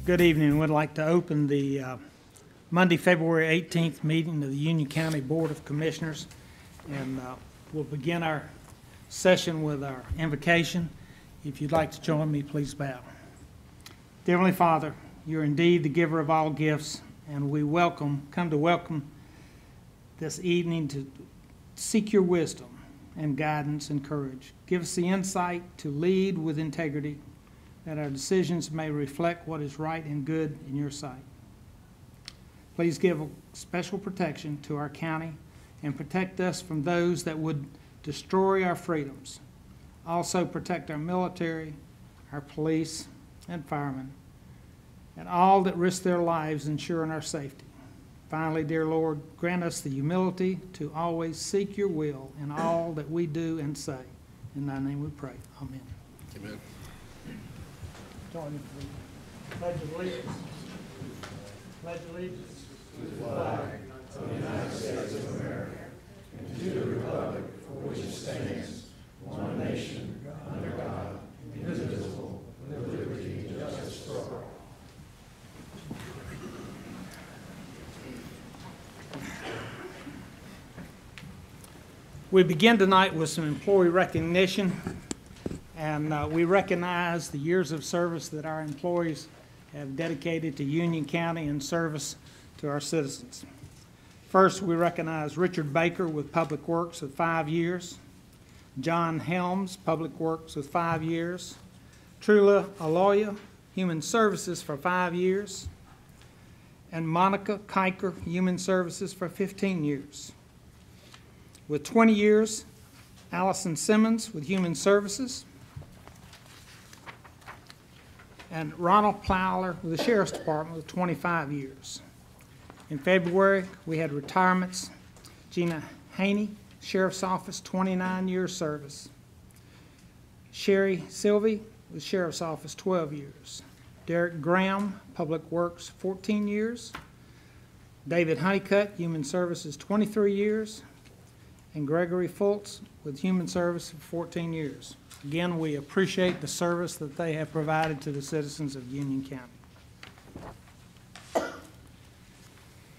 Good evening. We'd like to open the Monday, February 18th meeting of the Union County Board of Commissioners, and we'll begin our session with our invocation. If you'd like to join me, please bow. Dear Heavenly Father, you're indeed the giver of all gifts, and we come to welcome this evening to seek your wisdom and guidance and courage. Give us the insight to lead with integrity, that our decisions may reflect what is right and good in your sight. Please give special protection to our county and protect us from those that would destroy our freedoms. Also protect our military, our police, and firemen, and all that risk their lives ensuring our safety. Finally, dear Lord, grant us the humility to always seek your will in all that we do and say. In thy name we pray. Amen. Amen. Join me, please. Pledge of allegiance. Pledge allegiance to the flag of the United States of America and to the republic for which it stands, one nation, under God, indivisible, with liberty and justice for all. We begin tonight with some employee recognition, and we recognize the years of service that our employees have dedicated to Union County and service to our citizens. First, we recognize Richard Baker with Public Works with 5 years, John Helms, Public Works with 5 years, Trula Aloya, Human Services for 5 years, and Monica Kiker, Human Services for 15 years. With 20 years, Allison Simmons with Human Services, and Ronald Plowler with the Sheriff's Department with 25 years. In February, we had retirements. Gina Haney, Sheriff's Office, 29 years service. Sherry Sylvie with Sheriff's Office, 12 years. Derek Graham, Public Works, 14 years. David Honeycutt, Human Services, 23 years. And Gregory Fultz with Human Service for 14 years. Again, we appreciate the service that they have provided to the citizens of Union County.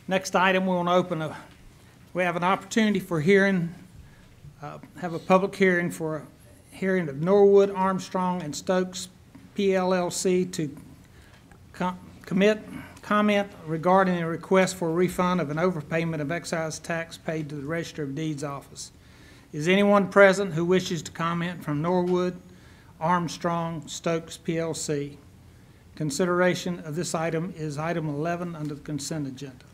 Next item, we want to we have an opportunity for have a public hearing for a hearing of Norwood, Armstrong, and Stokes PLLC to comment regarding a request for a refund of an overpayment of excise tax paid to the Register of Deeds office. Is anyone present who wishes to comment from Norwood, Armstrong, Stokes PLC? Consideration of this item is item 11 under the consent agenda.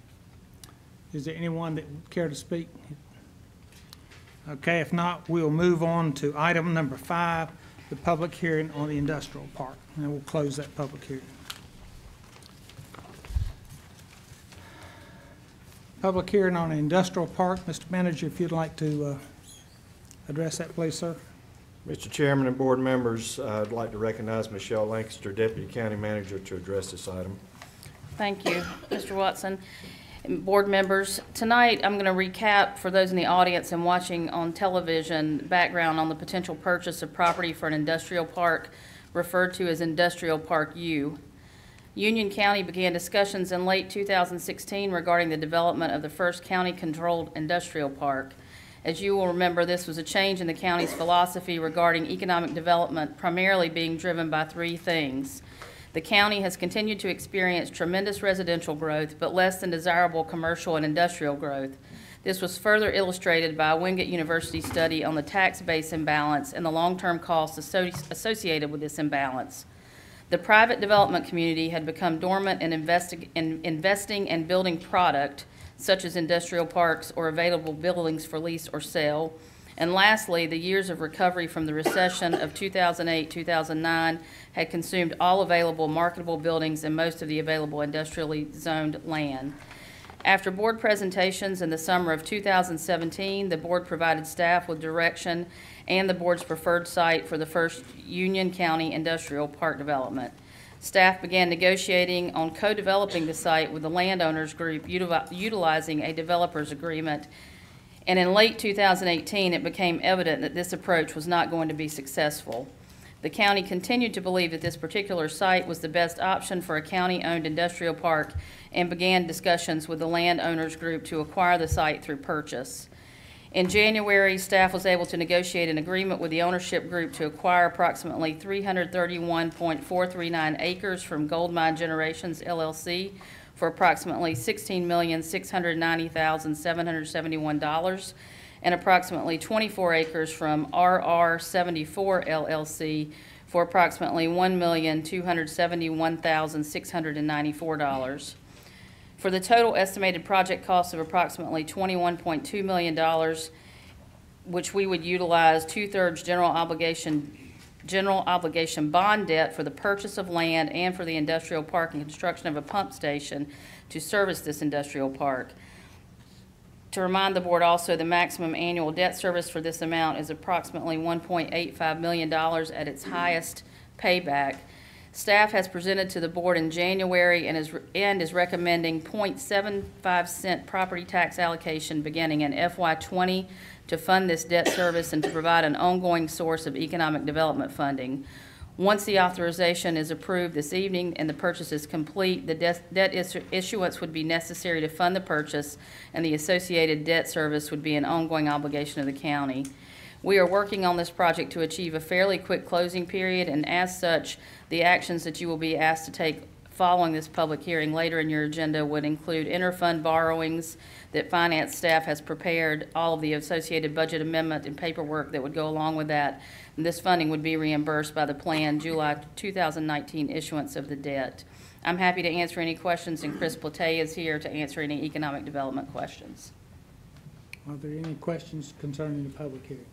Is there anyone that would care to speak? Okay, if not, we'll move on to item number 5, the public hearing on the industrial park, and we'll close that public hearing. Public hearing on the industrial park. Mr. Manager, if you'd like to address that, please, sir. Mr. Chairman and board members, I'd like to recognize Michelle Lancaster, Deputy County Manager, to address this item. Thank you, Mr. Watson. And board members, tonight I'm going to recap for those in the audience and watching on television background on the potential purchase of property for an industrial park referred to as Industrial Park U. Union County began discussions in late 2016 regarding the development of the first county-controlled industrial park. As you will remember, this was a change in the county's philosophy regarding economic development, primarily being driven by 3 things. The county has continued to experience tremendous residential growth, but less than desirable commercial and industrial growth. This was further illustrated by a Wingate University study on the tax base imbalance and the long-term costs associated with this imbalance. The private development community had become dormant in investing and building product, such as industrial parks or available buildings for lease or sale. And lastly, the years of recovery from the recession of 2008-2009 had consumed all available marketable buildings and most of the available industrially zoned land. After board presentations in the summer of 2017, the board provided staff with direction and the board's preferred site for the first Union County Industrial Park development. Staff began negotiating on co-developing the site with the landowners group utilizing a developer's agreement, and in late 2018 it became evident that this approach was not going to be successful. The county continued to believe that this particular site was the best option for a county-owned industrial park and began discussions with the landowners group to acquire the site through purchase. In January, staff was able to negotiate an agreement with the ownership group to acquire approximately 331.439 acres from Goldmine Generations LLC for approximately $16,690,771 and approximately 24 acres from RR74 LLC for approximately $1,271,694. For the total estimated project cost of approximately $21.2 million, which we would utilize 2/3 general obligation bond debt for the purchase of land and for the industrial park and construction of a pump station to service this industrial park. To remind the board also, the maximum annual debt service for this amount is approximately $1.85 million at its highest payback. Staff has presented to the board in January and is recommending 0.75 cent property tax allocation beginning in FY20 to fund this debt service and to provide an ongoing source of economic development funding. Once the authorization is approved this evening and the purchase is complete, the debt issuance would be necessary to fund the purchase, and the associated debt service would be an ongoing obligation of the county. We are working on this project to achieve a fairly quick closing period, and as such, the actions that you will be asked to take following this public hearing later in your agenda would include interfund borrowings that finance staff has prepared, all of the associated budget amendment and paperwork that would go along with that. And this funding would be reimbursed by the planned July 2019 issuance of the debt. I'm happy to answer any questions, and Chris Platay is here to answer any economic development questions. Are there any questions concerning the public hearing?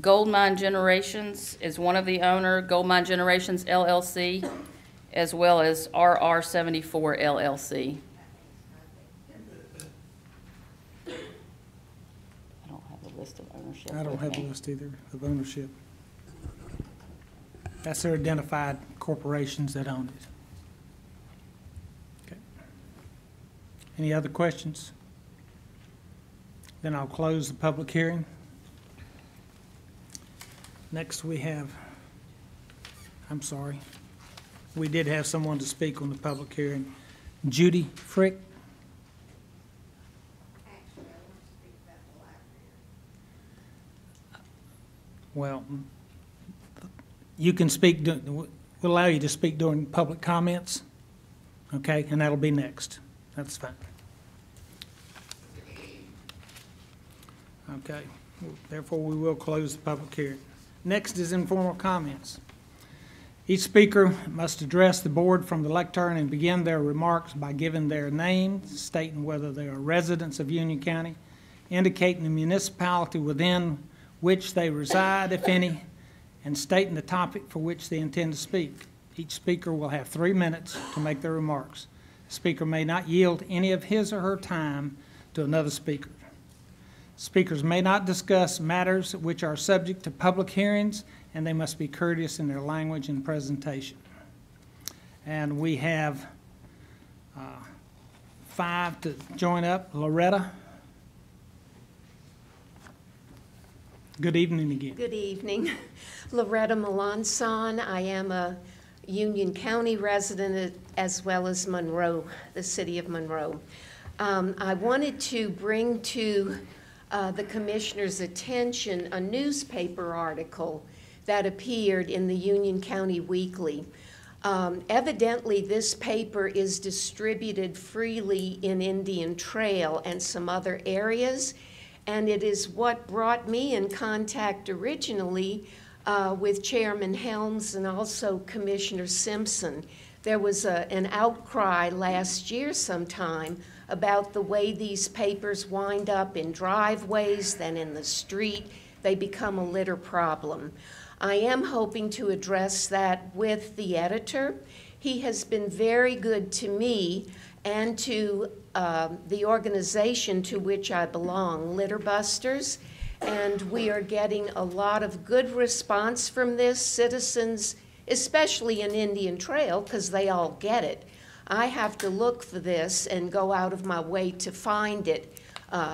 Goldmine Generations is one of the owner, Goldmine Generations LLC, as well as RR74 LLC. I don't have the list of ownership. I don't have the list either of ownership. That's their identified corporations that own it. Okay. Any other questions? Then I'll close the public hearing. Next we have, we did have someone to speak on the public hearing. Judy Frick. Actually, I want to speak about the library. Well, you can speak, we'll allow you to speak during public comments, okay, and that'll be next. That's fine. Okay, therefore we will close the public hearing. Next is informal comments. Each speaker must address the board from the lectern and begin their remarks by giving their name, stating whether they are residents of Union County, indicating the municipality within which they reside, if any, and stating the topic for which they intend to speak. Each speaker will have 3 minutes to make their remarks. The speaker may not yield any of his or her time to another speaker. Speakers may not discuss matters which are subject to public hearings, and they must be courteous in their language and presentation. And we have 5 to join up. Loretta. Good evening again. Good evening. Loretta Melanson. I am a Union County resident as well as Monroe, the city of Monroe. I wanted to bring to the commissioner's attention a newspaper article that appeared in the Union County Weekly. Evidently, this paper is distributed freely in Indian Trail and some other areas, and it is what brought me in contact originally with Chairman Helms and also Commissioner Simpson. There was an outcry last year sometime about the way these papers wind up in driveways, then in the street. They become a litter problem. I am hoping to address that with the editor. He has been very good to me and to the organization to which I belong, Litter Busters, and we are getting a lot of good response from this. Citizens, especially in Indian Trail, because they all get it. I have to look for this and go out of my way to find it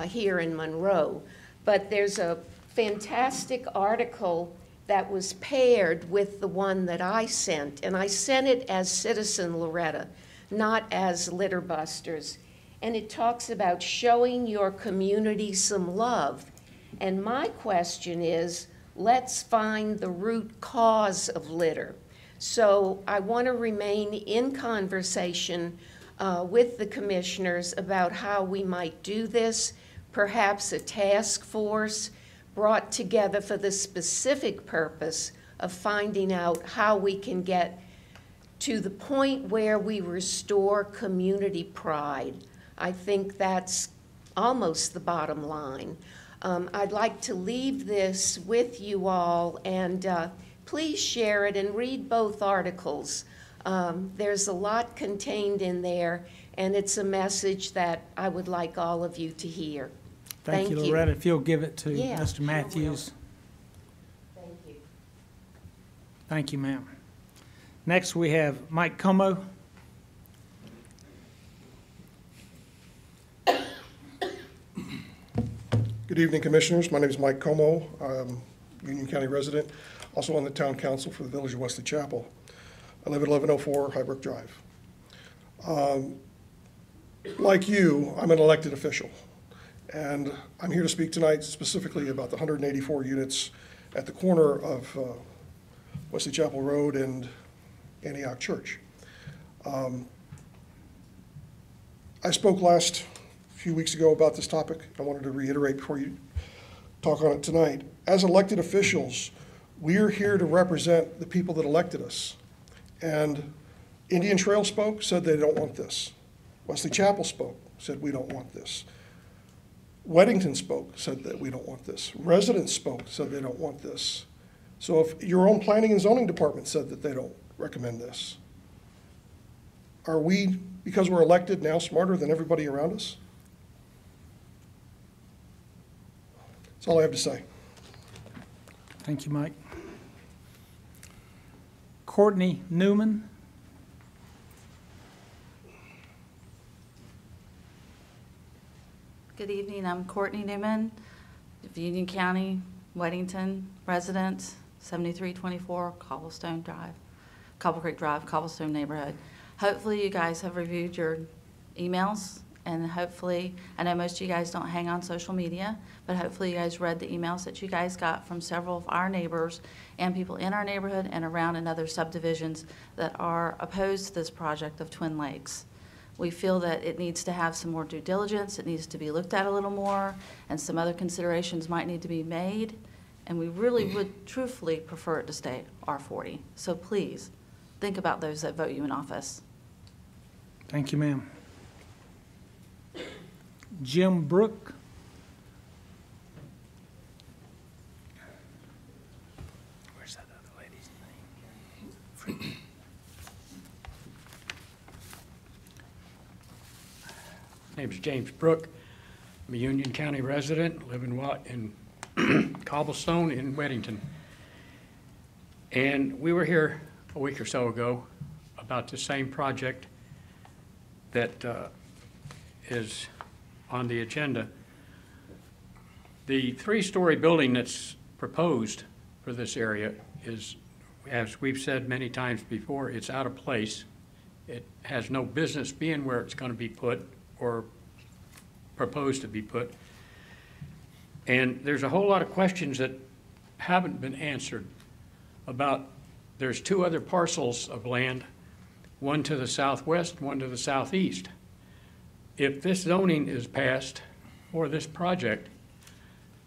here in Monroe. But there's a fantastic article that was paired with the one that I sent, and I sent it as Citizen Loretta, not as Litter Busters. And it talks about showing your community some love. And my question is, let's find the root cause of litter. So I want to remain in conversation with the commissioners about how we might do this, perhaps a task force brought together for the specific purpose of finding out how we can get to the point where we restore community pride. I think that's almost the bottom line. I'd like to leave this with you all, and please share it and read both articles. There's a lot contained in there, and it's a message that I would like all of you to hear. Thank you, Loretta. If you'll give it to Yeah, Mr. sure Matthews. will. Thank you. Thank you, ma'am. Next, we have Mike Como. Good evening, Commissioners. My name is Mike Como. I'm a Union County resident, also on the Town Council for the Village of Wesley Chapel. I live at 1104 Highbrook Drive. Like you, I'm an elected official, and I'm here to speak tonight specifically about the 184 units at the corner of Wesley Chapel Road and Antioch Church. I spoke last few weeks ago about this topic. I wanted to reiterate before you talk on it tonight. As elected officials, we're here to represent the people that elected us. And Indian Trail spoke, said they don't want this. Wesley Chapel spoke, said we don't want this. Weddington spoke, said that we don't want this. Residents spoke, said they don't want this. So if your own planning and zoning department said that they don't recommend this, are we, because we're elected, now smarter than everybody around us? That's all I have to say. Thank you, Mike. Courtney Neiman. Good evening. I'm Courtney Neiman of Union County, Weddington, resident, 7324 Cobblestone Drive, Cobble Creek Drive, Cobblestone neighborhood. Hopefully you guys have reviewed your emails, and hopefully, I know most of you guys don't hang on social media, but hopefully you guys read the emails that you guys got from several of our neighbors and people in our neighborhood and around in other subdivisions that are opposed to this project of Twin Lakes. We feel that it needs to have some more due diligence, it needs to be looked at a little more, and some other considerations might need to be made, and we really would truthfully prefer it to stay R40. So please, think about those that vote you in office. Thank you, ma'am. Jim Brooke. Where's that other lady's name? My name is James Brooke. I'm a Union County resident, live in Cobblestone in Weddington. And we were here a week or so ago about the same project that is on the agenda. The three-story building that's proposed for this area is, as we've said many times before, it's out of place. It has no business being where it's going to be put or proposed to be put. And there's a whole lot of questions that haven't been answered about, there's two other parcels of land, one to the southwest, one to the southeast. If this zoning is passed for this project,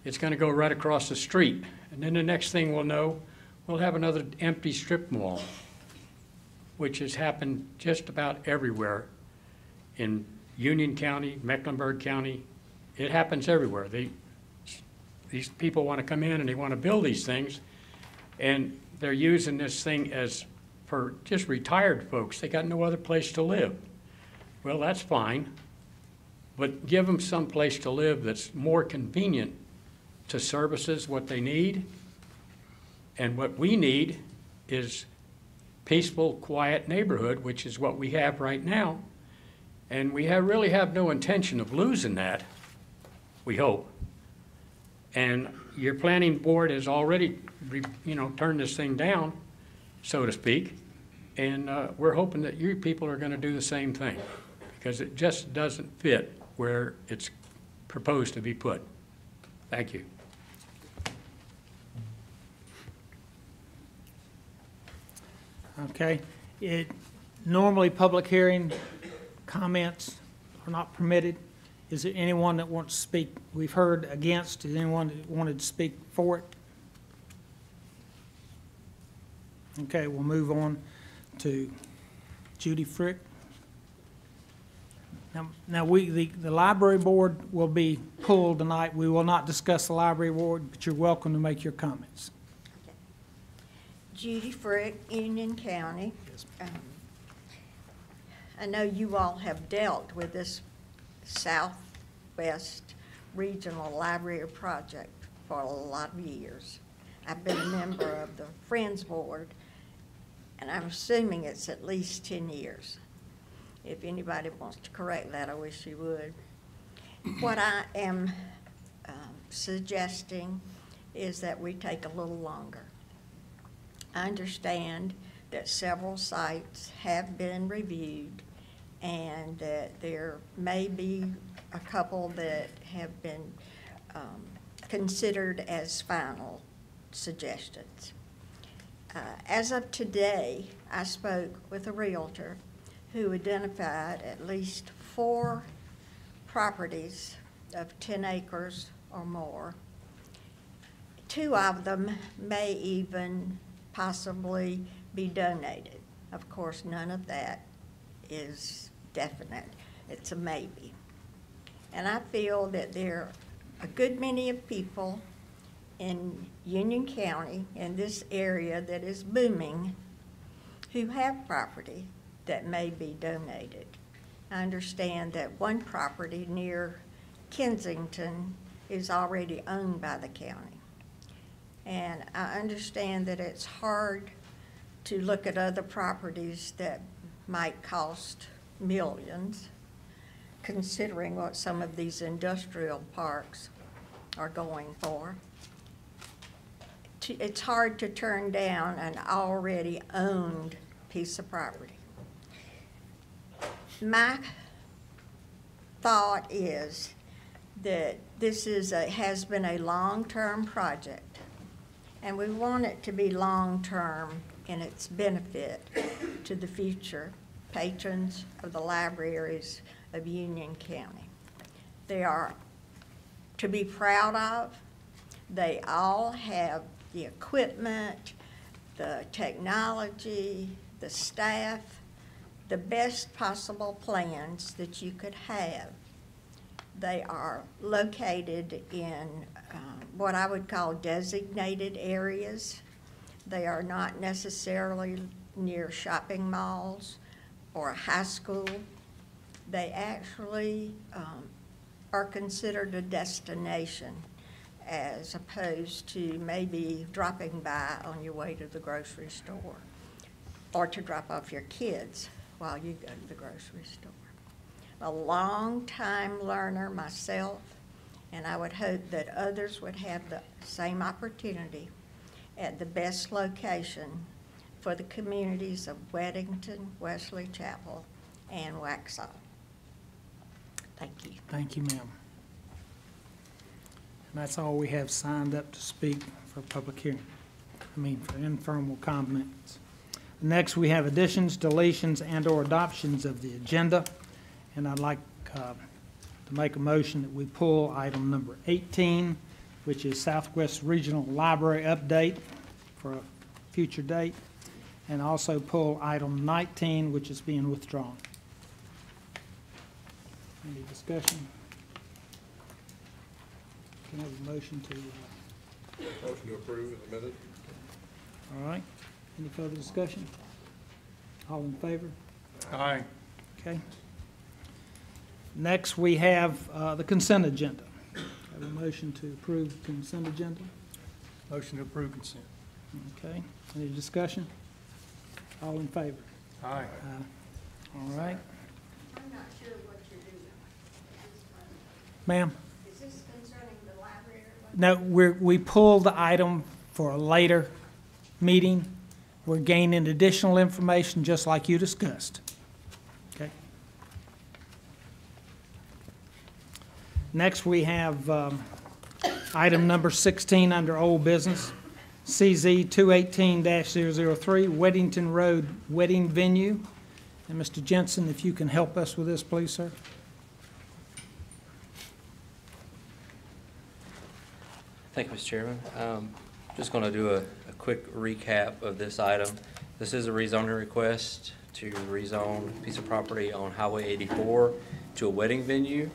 it's going to go right across the street. And then the next thing we'll know, we'll have another empty strip mall, which has happened just about everywhere in Union County, Mecklenburg County. It happens everywhere. These people want to come in and they want to build these things, and they're using this thing as for just retired folks. They got no other place to live. Well, that's fine, but give them some place to live that's more convenient to services, what they need. And what we need is peaceful, quiet neighborhood, which is what we have right now. And we really have no intention of losing that, we hope. And your planning board has already, turned this thing down, so to speak. And we're hoping that you people are going to do the same thing, because it just doesn't fit where it's proposed to be put. Thank you. Okay. Normally, public hearing comments are not permitted. Is there anyone that wants to speak? We've heard against. Is anyone that wanted to speak for it? Okay, we'll move on to Judy Frick. Now the library board will be pulled tonight. We will not discuss the library board, but you're welcome to make your comments. Judy Frick, Union County. Yes. I know you all have dealt with this Southwest Regional Library Project for a lot of years. I've been a member of the Friends Board, and I'm assuming it's at least 10 years. If anybody wants to correct that, I wish you would. What I am suggesting is that we take a little longer. I understand that several sites have been reviewed and that there may be a couple that have been considered as final suggestions. As of today, I spoke with a realtor who identified at least 4 properties of 10 acres or more. 2 of them may even possibly be donated. Of course, none of that is definite. It's a maybe. And I feel that there are a good many of people in Union County, in this area that is booming, who have property that may be donated. I understand that one property near Kensington is already owned by the county. And I understand that it's hard to look at other properties that might cost millions, considering what some of these industrial parks are going for. It's hard to turn down an already owned piece of property. My thought is that this has been a long-term project, and we want it to be long-term in its benefit to the future patrons of the libraries of Union County. They are to be proud of. They all have the equipment, the technology, the staff, the best possible plans that you could have. They are located in what I would call designated areas. They are not necessarily near shopping malls or a high school. They actually are considered a destination as opposed to maybe dropping by on your way to the grocery store or to drop off your kids while you go to the grocery store. A long-time learner myself, and I would hope that others would have the same opportunity at the best location for the communities of Weddington, Wesley Chapel, and Waxhaw. Thank you. Thank you, ma'am. And that's all we have signed up to speak for public hearing. For informal comments. Next, we have additions, deletions, and/or adoptions of the agenda. And I'd like to make a motion that we pull item number 18, which is Southwest Regional Library update for a future date, and also pull item 19, which is being withdrawn. Any discussion? Can I have a motion to? Motion to approve as amended. All right. Any further discussion? All in favor? Aye. Okay. Next, we have the consent agenda. Have a motion to approve the consent agenda. Motion to approve consent. Okay. Any discussion? All in favor? Aye. All right. I'm not sure what you're doing. Ma'am? Is this concerning the library? No, we pulled the item for a later meeting. We're gaining additional information just like you discussed. Okay. Next, we have item number 16 under old business, CZ 218-003, Weddington Road Wedding Venue. And Mr. Jensen, if you can help us with this, please, sir. Thank you, Mr. Chairman. Just going to do a quick recap of this item. This is a rezoning request to rezone a piece of property on Highway 84 to a wedding venue.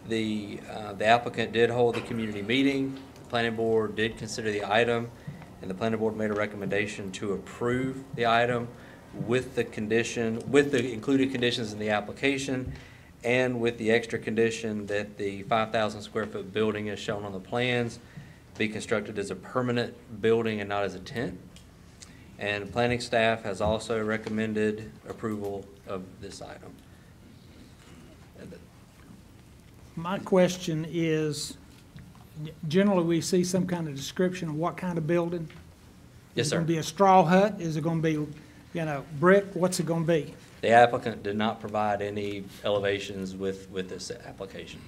The applicant did hold the community meeting. The planning board did consider the item, and the planning board made a recommendation to approve the item with the included conditions in the application, and with the extra condition that the 5,000 square foot building as shown on the plans be constructed as a permanent building and not as a tent. And planning staff has also recommended approval of this item. My question is, generally we see some kind of description of what kind of building? Yes, Is it sir. going to be a straw hut? Is it going to be, brick? What's it going to be? The applicant did not provide any elevations with this application.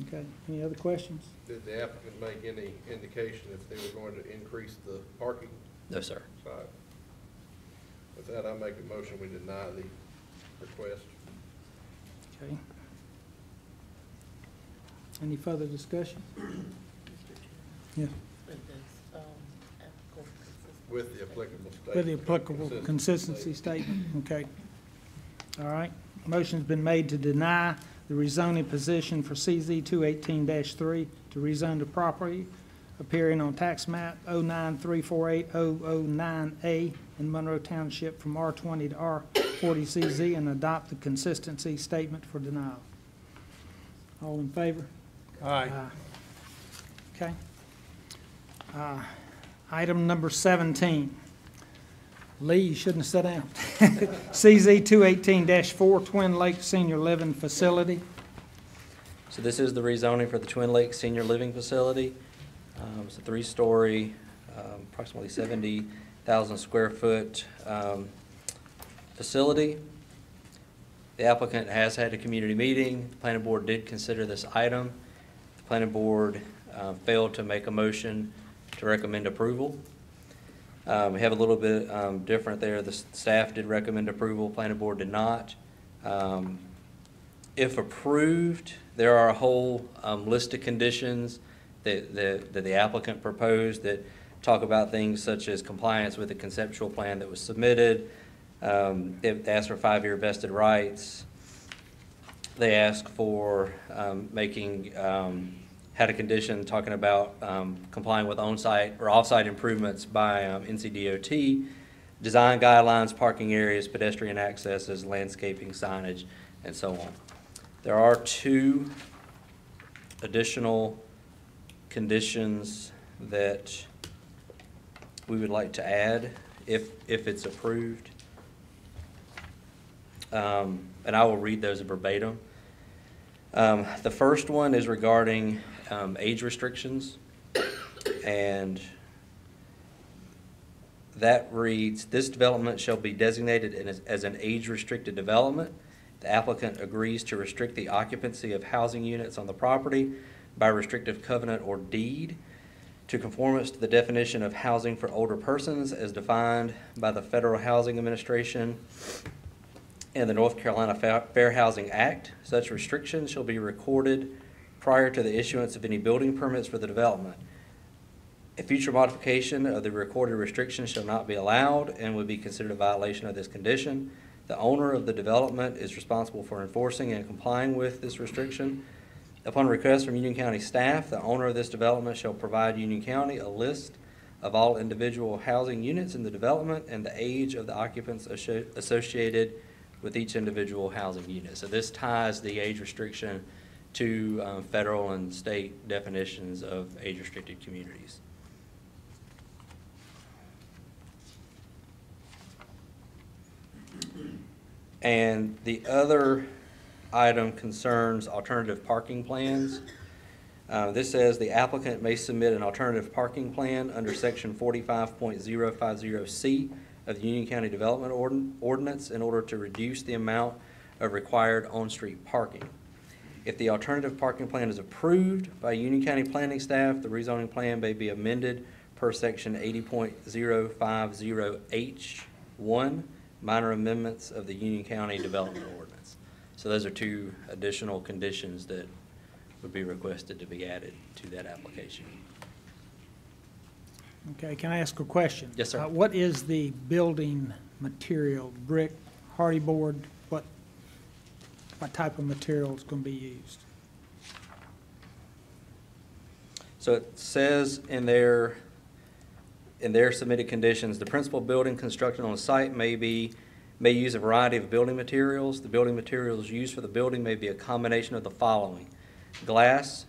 Okay, any other questions? Did the applicant make any indication if they were going to increase the parking No, sir. side? With that, I make a motion, we deny the request. Okay. Any further discussion? Yeah, With the applicable statement. with the applicable consistency statement, okay. All right, motion's been made to deny the rezoning position for CZ 218-3 to rezone the property appearing on tax map 09348-009A in Monroe Township from R20 to R40CZ and adopt the consistency statement for denial. All in favor? Aye. Okay. Item number 17. Lee, you shouldn't have sat down. CZ 218-4 Twin Lakes Senior Living Facility. So this is the rezoning for the Twin Lakes Senior Living Facility. It's a three-story, approximately 70,000 square foot facility. The applicant has had a community meeting. The planning board did consider this item. The planning board failed to make a motion to recommend approval. We have a little bit different there. The staff did recommend approval, planning board did not. If approved, there are a whole list of conditions that the applicant proposed that talk about things such as compliance with the conceptual plan that was submitted. They asked for 5-year vested rights. They asked for had a condition talking about complying with on-site or off-site improvements by NCDOT, design guidelines, parking areas, pedestrian accesses, landscaping, signage, and so on. There are 2 additional conditions that we would like to add if it's approved. And I will read those verbatim. The first one is regarding age restrictions, and that reads, this development shall be designated as an age-restricted development. The applicant agrees to restrict the occupancy of housing units on the property by restrictive covenant or deed to conformance to the definition of housing for older persons as defined by the Federal Housing Administration and the North Carolina Fair Housing Act. Such restrictions shall be recorded prior to the issuance of any building permits for the development. A future modification of the recorded restriction shall not be allowed and would be considered a violation of this condition. The owner of the development is responsible for enforcing and complying with this restriction. Upon request from Union County staff, the owner of this development shall provide Union County a list of all individual housing units in the development and the age of the occupants associated with each individual housing unit. So this ties the age restriction to federal and state definitions of age-restricted communities. And the other item concerns alternative parking plans. This says the applicant may submit an alternative parking plan under section 45.050C of the Union County Development Ordinance in order to reduce the amount of required on-street parking. If the alternative parking plan is approved by Union County planning staff, the rezoning plan may be amended per section 80.050H1, minor amendments of the Union County Development Ordinance. So those are two additional conditions that would be requested to be added to that application. Okay, can I ask a question? Yes, sir. What is the building material? Brick, hardy board? What type of material is going to be used? So it says in their submitted conditions, the principal building constructed on the site may use a variety of building materials. The building materials used for the building may be a combination of the following: glass,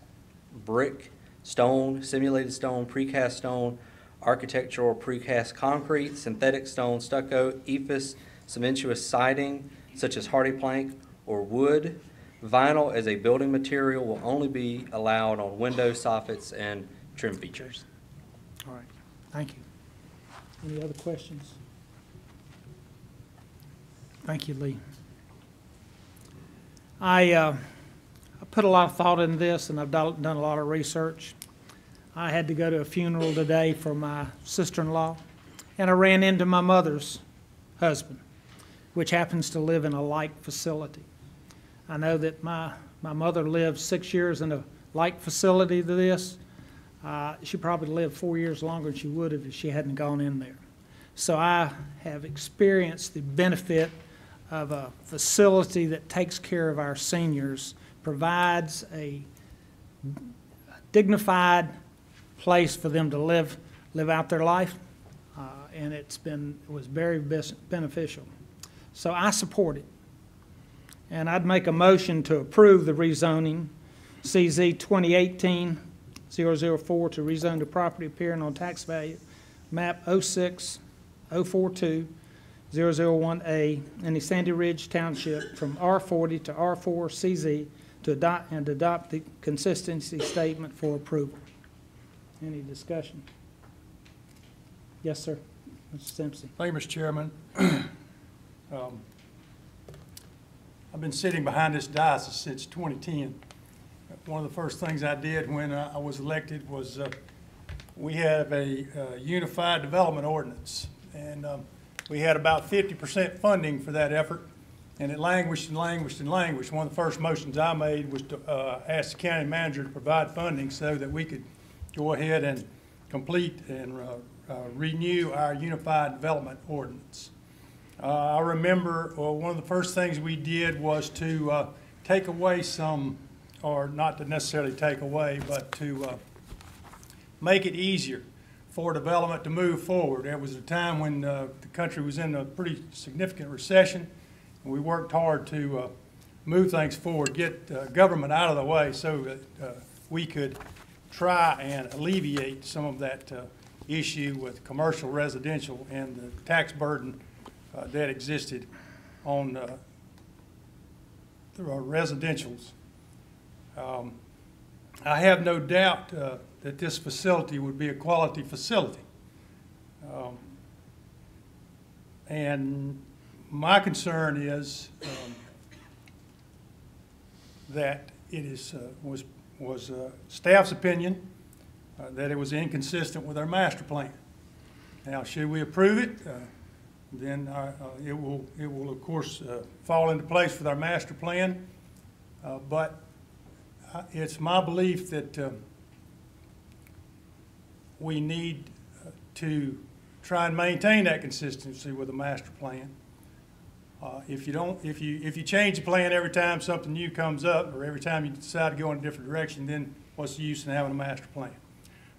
brick, stone, simulated stone, precast stone, architectural precast concrete, synthetic stone, stucco, EIFS, cementitious siding, such as hardy plank or wood. Vinyl as a building material will only be allowed on windows, soffits, and trim features. All right, thank you. Any other questions? Thank you, Lee. I put a lot of thought in this, and I've done a lot of research. I had to go to a funeral today for my sister-in-law, and I ran into my mother's husband, which happens to live in a like facility. I know that my mother lived 6 years in a like facility to this. She probably lived 4 years longer than she would have if she hadn't gone in there. So I have experienced the benefit of a facility that takes care of our seniors, provides a dignified place for them to live out their life, and it was very beneficial. So I support it. And I'd make a motion to approve the rezoning, CZ 2018-004, to rezone the property appearing on tax value, map 06042-001A in the Sandy Ridge Township from R40 to R4 CZ to adopt the consistency statement for approval. Any discussion? Yes, sir. Mr. Simpson. Thank you, Mr. Chairman. I've been sitting behind this diocese since 2010. One of the first things I did when I was elected was we have a unified development ordinance, and we had about 50% funding for that effort, and it languished and languished and languished. One of the first motions I made was to ask the county manager to provide funding so that we could go ahead and complete and renew our unified development ordinance. I remember one of the first things we did was to take away some, or not to necessarily take away, but to make it easier for development to move forward. There was a time when the country was in a pretty significant recession, and we worked hard to move things forward, get government out of the way so that we could try and alleviate some of that issue with commercial residential and the tax burden that existed on the residentials. I have no doubt that this facility would be a quality facility. And my concern is that it was staff's opinion that it was inconsistent with our master plan. Now, should we approve it, then it will of course fall into place with our master plan. But it's my belief that we need to try and maintain that consistency with the master plan. If you change the plan every time something new comes up, or every time you decide to go in a different direction, then what's the use in having a master plan?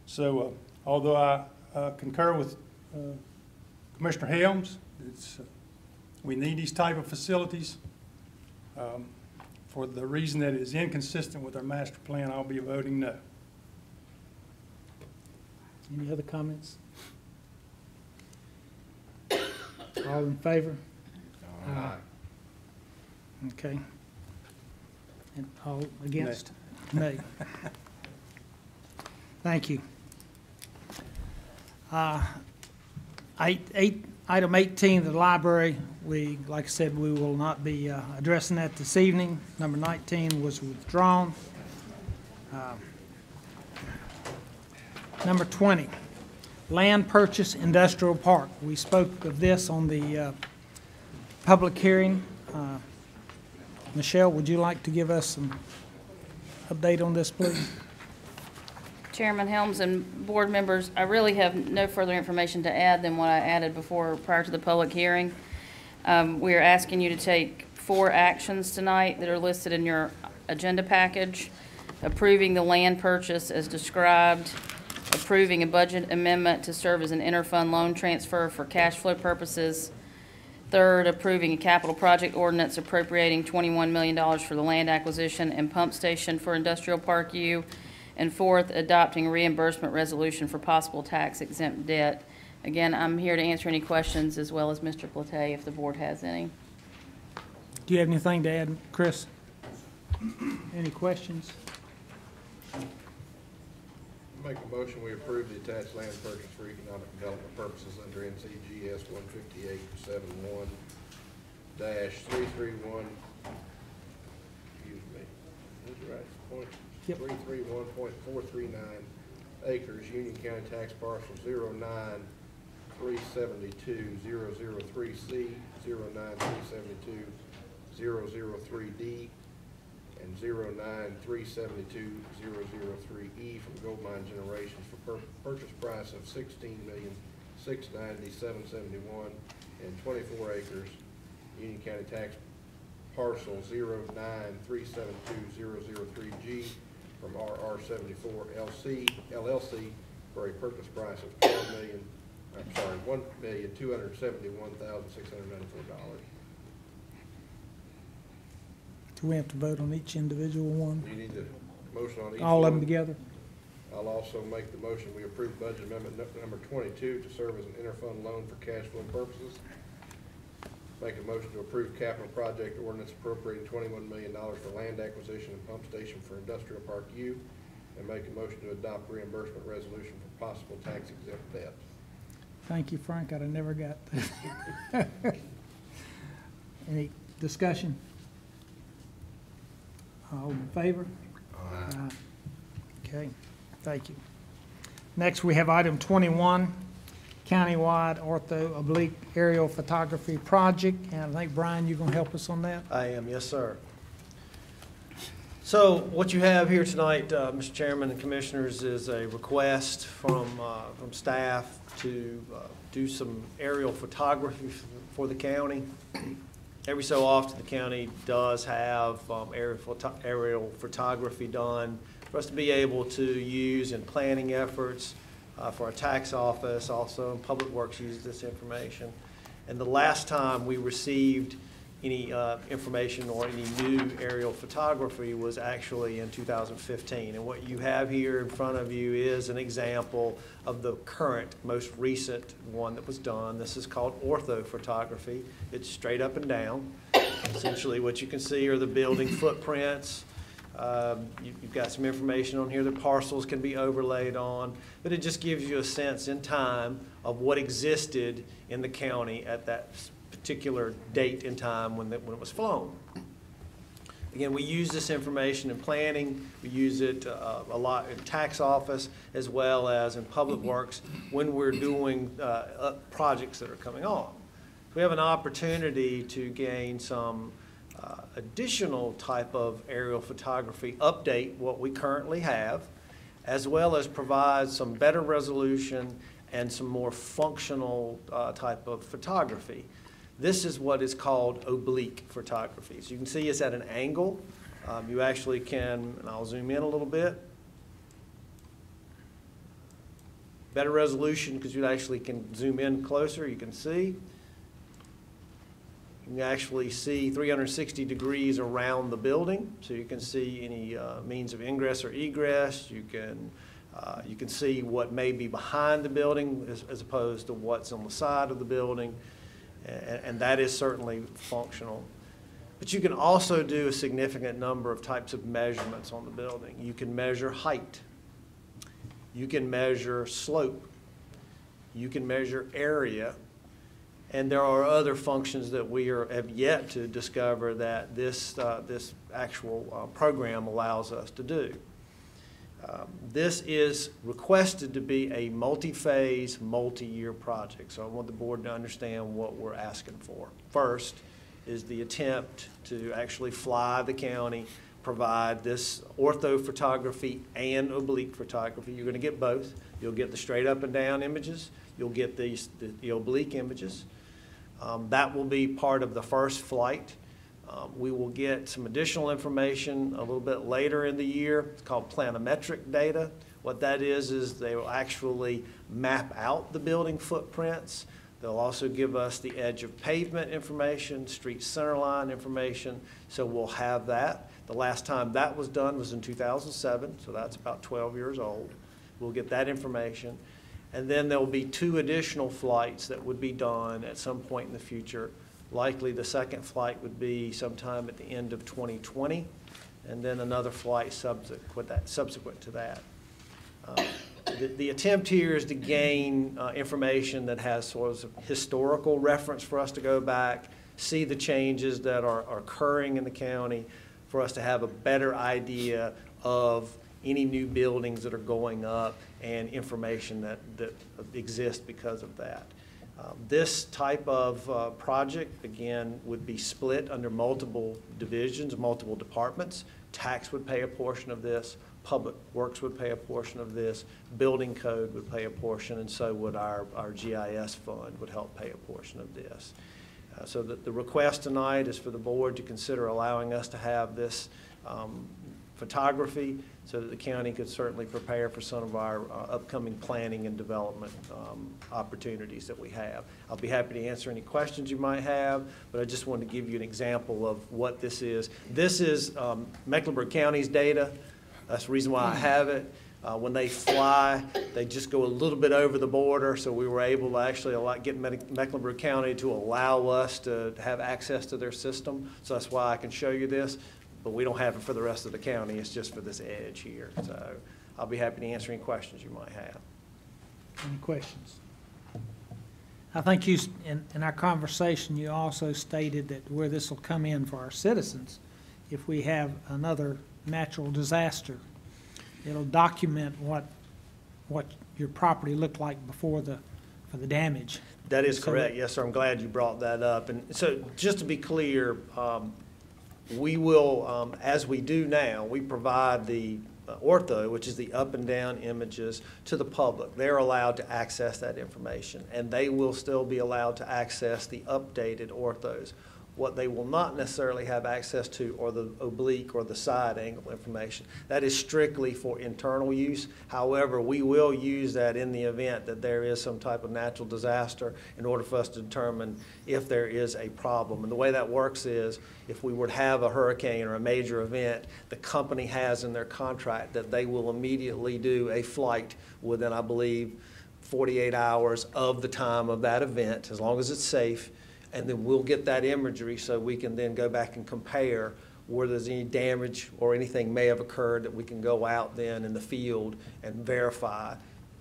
So, although I concur with Commissioner Helms, we need these type of facilities. For the reason that it is inconsistent with our master plan, I'll be voting no. Any other comments? All in favor? Aye. Okay. And all against? Nay. Thank you. Item 18, the library, like I said, we will not be addressing that this evening. Number 19 was withdrawn. Number 20, land purchase industrial park. We spoke of this on the public hearing. Michelle, would you like to give us some update on this, please? Chairman Helms and board members, I really have no further information to add than what I added before prior to the public hearing. We are asking you to take 4 actions tonight that are listed in your agenda package. Approving the land purchase as described, approving a budget amendment to serve as an interfund loan transfer for cash flow purposes. Third, approving a capital project ordinance appropriating $21 million for the land acquisition and pump station for Industrial Park U. And fourth, adopting a reimbursement resolution for possible tax exempt debt. Again, I'm here to answer any questions as well as Mr. Platay if the board has any. Do you have anything to add, Chris? Any questions? Make a motion, we approve the attached land purchase for economic development purposes under NCGS 158-71-331. Excuse me. Is it right? Point. Yep. 331.439 acres, Union County Tax Parcel 09372-003C, 09372-003D, and 09372-003E from Gold Mine Generations for purchase price of $16,690,771 and 24 acres, Union County Tax Parcel 09372-003G from RR74 LLC for a purchase price of $1,271,694. Do we have to vote on each individual one? Do you need the motion on each All of them one? together? I'll also make the motion, we approve budget amendment number 22 to serve as an interfund loan for cash flow purposes. Make a motion to approve capital project ordinance appropriating $21 million for land acquisition and pump station for Industrial Park U, and make a motion to adopt reimbursement resolution for possible tax exempt debt. Thank you, Frank. I'd have never got that. Any discussion? All in favor? Aye. Okay, thank you. Next, we have item 21. Countywide ortho-oblique aerial photography project, and I think, Brian, you're going to help us on that? I am, yes, sir. So what you have here tonight, Mr. Chairman and Commissioners, is a request from staff to do some aerial photography for the county. Every so often, the county does have aerial photography done for us to be able to use in planning efforts, for our tax office, also in Public Works uses this information. And the last time we received any information or any new aerial photography was actually in 2015. And what you have here in front of you is an example of the current, most recent one that was done. This is called ortho photography. It's straight up and down. Essentially what you can see are the building footprints. You've got some information on here that parcels can be overlaid on, but it just gives you a sense in time of what existed in the county at that particular date in time when it was flown. Again, we use this information in planning. We use it a lot in tax office as well as in Public Works when we're doing projects that are coming on. We have an opportunity to gain some additional type of aerial photography, update what we currently have, as well as provide some better resolution and some more functional type of photography. This is what is called oblique photography. So you can see it's at an angle. You actually can, and I'll zoom in a little bit. Better resolution because you actually can zoom in closer, you can see. You can actually see 360 degrees around the building, so you can see any means of ingress or egress. You can see what may be behind the building as opposed to what's on the side of the building, and that is certainly functional. But you can also do a significant number of types of measurements on the building. You can measure height. You can measure slope. You can measure area. And there are other functions that we have yet to discover that this actual program allows us to do. This is requested to be a multi-phase, multi-year project. So I want the board to understand what we're asking for. First is the attempt to actually fly the county, provide this ortho photography and oblique photography. You're going to get both. You'll get the straight up and down images. You'll get the oblique images. That will be part of the first flight. We will get some additional information a little bit later in the year. It's called planimetric data. What that is they will actually map out the building footprints. They'll also give us the edge of pavement information, street center line information, so we'll have that. The last time that was done was in 2007, so that's about 12 years old. We'll get that information. And then there will be 2 additional flights that would be done at some point in the future. Likely the second flight would be sometime at the end of 2020, and then another flight subsequent to that. The attempt here is to gain information that has sort of historical reference for us to go back, see the changes that are occurring in the county, for us to have a better idea of any new buildings that are going up and information that exists because of that. This type of project, again, would be split under multiple divisions, multiple departments. Tax would pay a portion of this. Public Works would pay a portion of this. Building Code would pay a portion, and so would our GIS fund would help pay a portion of this. So the request tonight is for the board to consider allowing us to have this photography so that the county could certainly prepare for some of our upcoming planning and development opportunities that we have. I'll be happy to answer any questions you might have, but I just wanted to give you an example of what this is. This is Mecklenburg County's data. That's the reason why I have it. When they fly, they just go a little bit over the border, so we were able to actually get Mecklenburg County to allow us to have access to their system. So that's why I can show you this, but we don't have it for the rest of the county. It's just for this edge here. So I'll be happy to answer any questions you might have. Any questions? I think you, in our conversation, you also stated that where this will come in for our citizens, if we have another natural disaster, it'll document what your property looked like before for the damage. That is correct. Yes, sir. I'm glad you brought that up. And so just to be clear, we will, as we do now, we provide the ortho, which is the up and down images, to the public. They're allowed to access that information, and they will still be allowed to access the updated orthos. What they will not necessarily have access to are the oblique or the side angle information. That is strictly for internal use. However, we will use that in the event that there is some type of natural disaster in order for us to determine if there is a problem. And the way that works is if we were to have a hurricane or a major event, the company has in their contract that they will immediately do a flight within, I believe, 48 hours of the time of that event, as long as it's safe. And then we'll get that imagery so we can then go back and compare where there's any damage or anything may have occurred, that we can go out then in the field and verify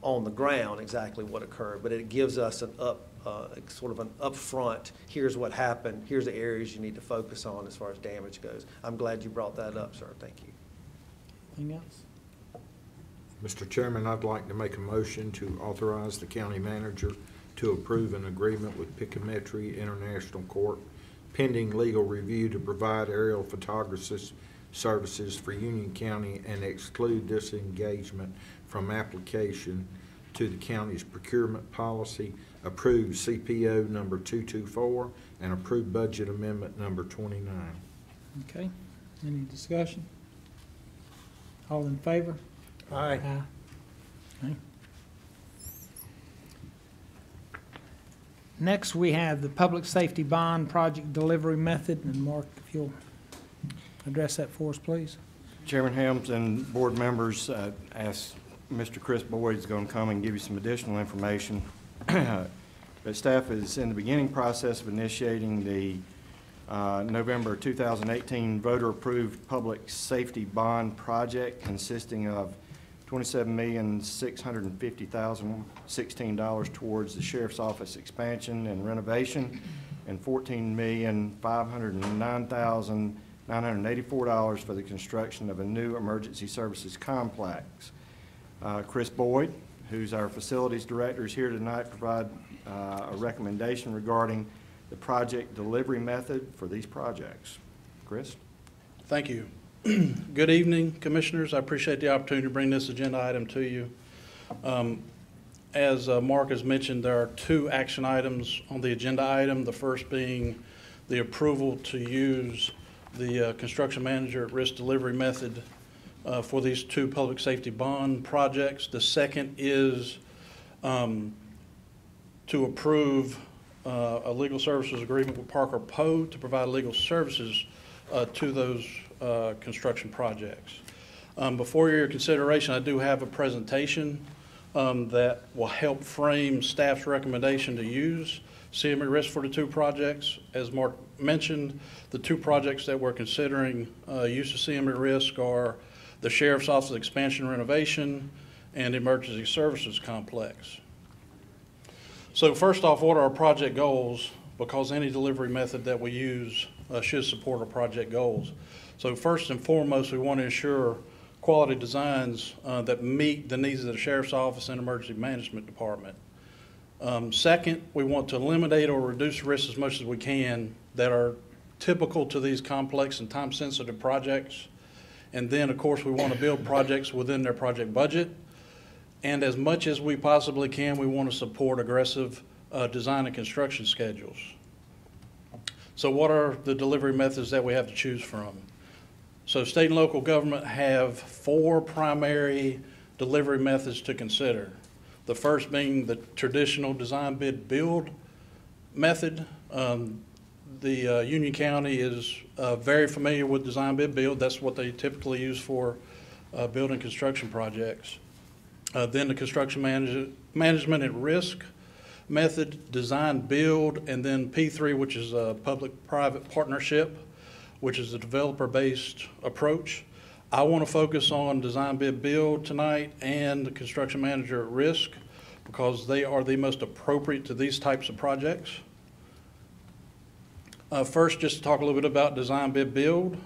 on the ground exactly what occurred. But it gives us an sort of an upfront, here's what happened, here's the areas you need to focus on as far as damage goes. I'm glad you brought that up, sir. Thank you. Anything else? Mr. Chairman, I'd like to make a motion to authorize the county manager to approve an agreement with Picometry International Corp. pending legal review to provide aerial photography services for Union County and exclude this engagement from application to the county's procurement policy, approve CPO number 224, and approve budget amendment number 29. Okay. Any discussion? All in favor? Aye. Aye. Okay. Next, we have the public safety bond project delivery method, and Mark, if you'll address that for us, please. Chairman Helms and board members, asked Mr. Chris Boyd is going to come and give you some additional information. But staff is in the beginning process of initiating the November 2018 voter-approved public safety bond project consisting of $27,650,016 towards the Sheriff's Office expansion and renovation, and $14,509,984 for the construction of a new emergency services complex. Chris Boyd, who's our facilities director, is here tonight to provide a recommendation regarding the project delivery method for these projects. Chris? Thank you. Good evening, Commissioners. I appreciate the opportunity to bring this agenda item to you. As Mark has mentioned, there are two action items on the agenda item, the first being the approval to use the construction manager at risk delivery method for these two public safety bond projects. The second is to approve a legal services agreement with Parker Poe to provide legal services to those construction projects. Before your consideration, I do have a presentation that will help frame staff's recommendation to use CME risk for the two projects. As Mark mentioned, the two projects that we're considering use of CME risk are the Sheriff's Office expansion renovation and emergency services complex. So first off, what are our project goals? Because any delivery method that we use should support our project goals. So first and foremost, we want to ensure quality designs that meet the needs of the Sheriff's Office and Emergency Management Department. Second, we want to eliminate or reduce risks as much as we can that are typical to these complex and time-sensitive projects. And then, of course, we want to build projects within their project budget. And as much as we possibly can, we want to support aggressive design and construction schedules. So what are the delivery methods that we have to choose from? So state and local government have four primary delivery methods to consider. The first being the traditional design bid build method. Union County is very familiar with design bid build. That's what they typically use for building construction projects. Then the construction management at risk method, design build, and then P3, which is a public-private partnership, which is a developer-based approach. I want to focus on design bid build tonight and the construction manager at risk because they are the most appropriate to these types of projects. First, just to talk a little bit about design bid build.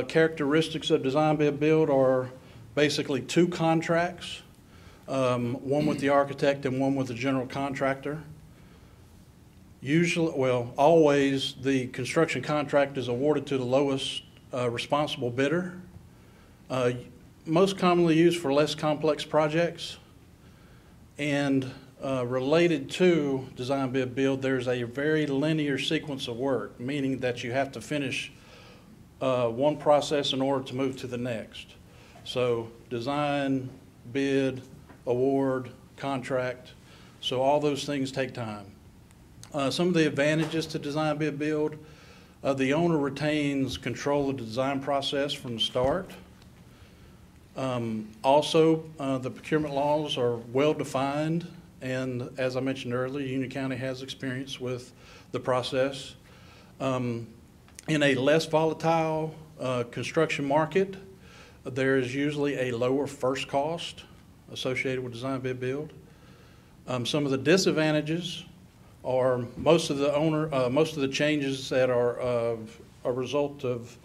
Characteristics of design bid build are basically two contracts, one with the architect and one with the general contractor. Usually, well, always the construction contract is awarded to the lowest responsible bidder. Most commonly used for less complex projects. And related to design bid build, there's a very linear sequence of work, meaning that you have to finish one process in order to move to the next. So design, bid, award, contract, so all those things take time. Some of the advantages to design bid build, the owner retains control of the design process from the start. Also, the procurement laws are well defined, and as I mentioned earlier, Union County has experience with the process. In a less volatile construction market, there is usually a lower first cost associated with design bid build. Some of the disadvantages are most of the changes that are a result of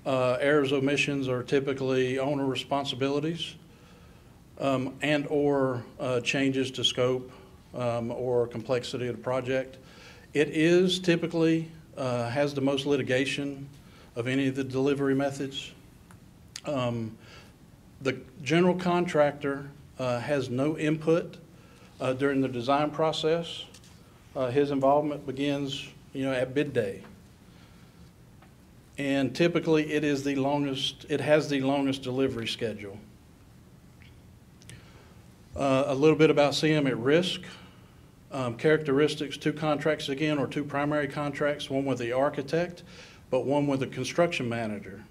errors, omissions are typically owner responsibilities and or changes to scope or complexity of the project. It is typically has the most litigation of any of the delivery methods. The general contractor has no input during the design process. His involvement begins, at bid day. And typically it has the longest delivery schedule. A little bit about CM at risk. Characteristics, two contracts again, or two primary contracts, one with the architect, but one with the construction manager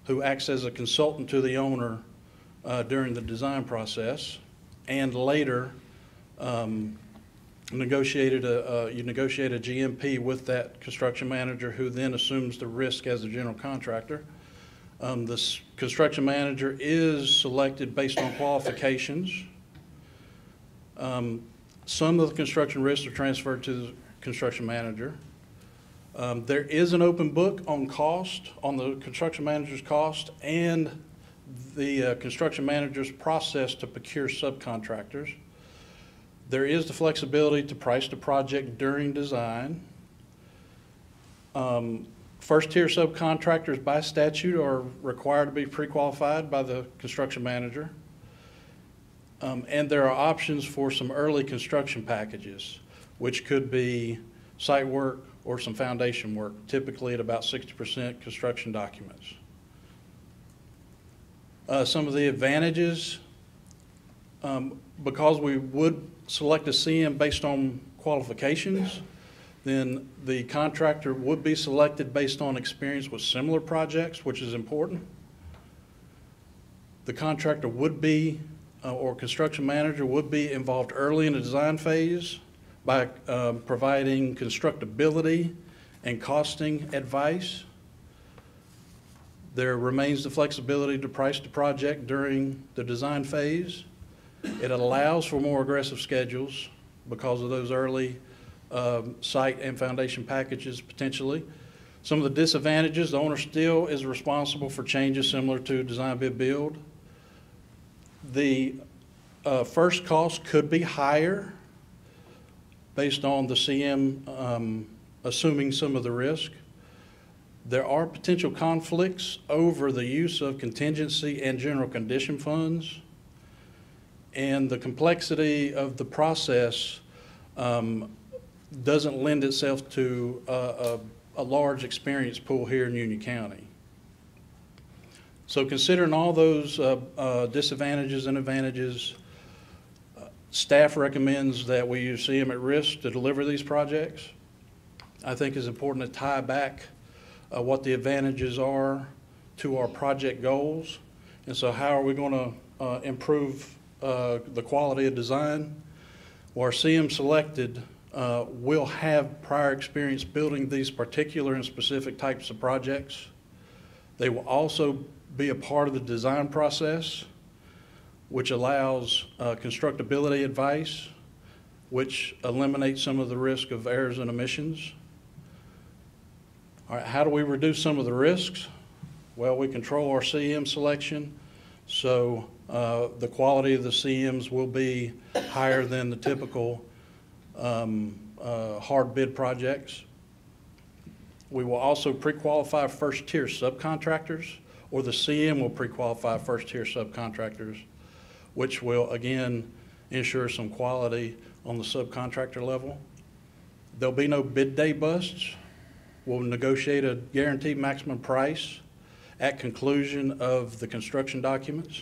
who acts as a consultant to the owner during the design process and later you negotiate a GMP with that construction manager, who then assumes the risk as a general contractor. This construction manager is selected based on qualifications. Some of the construction risks are transferred to the construction manager. There is an open book on cost, on the construction manager's cost, and the construction manager's process to procure subcontractors. There is the flexibility to price the project during design. First-tier subcontractors by statute are required to be pre-qualified by the construction manager. And there are options for some early construction packages, which could be site work or some foundation work, typically at about 60% construction documents. Some of the advantages, because we would select a CM based on qualifications, then the contractor would be selected based on experience with similar projects, which is important. The contractor would be, or construction manager would be involved early in the design phase by providing constructability and costing advice. There remains the flexibility to price the project during the design phase. It allows for more aggressive schedules because of those early site and foundation packages potentially. Some of the disadvantages, the owner still is responsible for changes similar to design bid build. The first cost could be higher based on the CM assuming some of the risk. There are potential conflicts over the use of contingency and general condition funds, and the complexity of the process doesn't lend itself to a large experience pool here in Union County. So considering all those disadvantages and advantages, staff recommends that we use CM at risk to deliver these projects. I think it's important to tie back what the advantages are to our project goals. And so how are we going to improve the quality of design? Well, our CM selected will have prior experience building these particular and specific types of projects. They will also be a part of the design process, which allows constructability advice, which eliminates some of the risk of errors and omissions. All right, how do we reduce some of the risks? Well, we control our CM selection, so the quality of the CMs will be higher than the typical hard bid projects. We will also pre-qualify first-tier subcontractors, or the CM will pre-qualify first-tier subcontractors, which will, again, ensure some quality on the subcontractor level. There'll be no bid day busts. We'll negotiate a guaranteed maximum price at conclusion of the construction documents.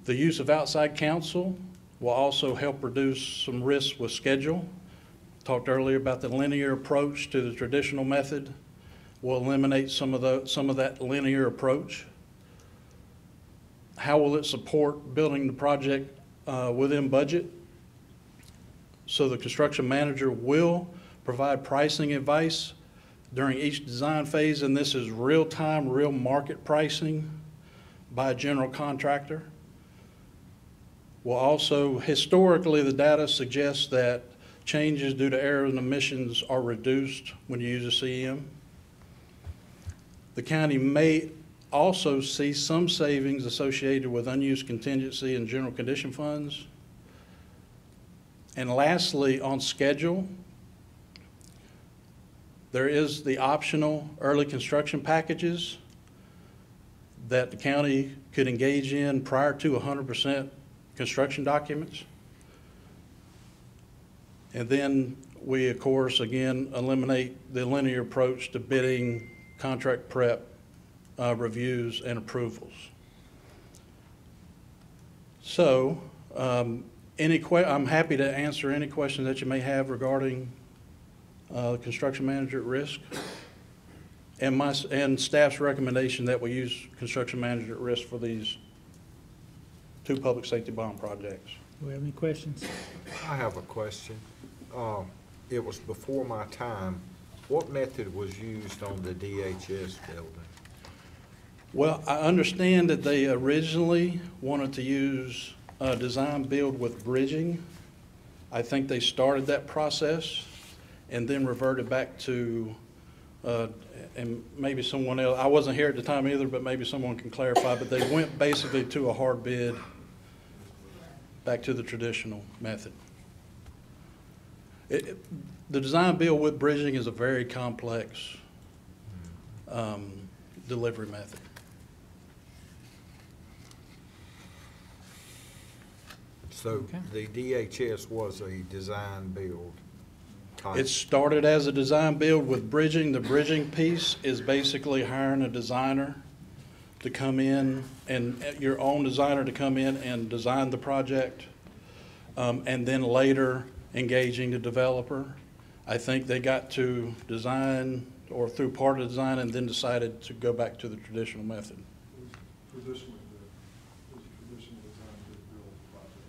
The use of outside counsel will also help reduce some risks with schedule. Talked earlier about the linear approach to the traditional method. We'll eliminate some of that linear approach. How will it support building the project within budget? So the construction manager will provide pricing advice during each design phase, and this is real-time, real market pricing by a general contractor. Well, also, historically, the data suggests that changes due to errors and omissions are reduced when you use a CM. The county may also see some savings associated with unused contingency and general condition funds. And lastly, on schedule, there is the optional early construction packages that the county could engage in prior to 100% construction documents. And then we, of course, again, eliminate the linear approach to bidding, contract prep, reviews, and approvals. So I'm happy to answer any questions that you may have regarding construction manager at risk, and staff's recommendation that we use construction manager at risk for these two public safety bond projects. Do we have any questions? I have a question. It was before my time. What method was used on the DHS building? Well, I understand that they originally wanted to use design build with bridging. I think they started that process and then reverted back to, and maybe someone else, I wasn't here at the time either, but maybe someone can clarify, but they went basically to a hard bid, back to the traditional method. The design build with bridging is a very complex delivery method. So the DHS was a design build type? It started as a design build with bridging. The bridging piece is basically hiring a designer to come in, and your own designer to come in and design the project, and then later engaging the developer. I think they got to design or through part of the design and then decided to go back to the traditional method. Traditionally, the traditional design build project.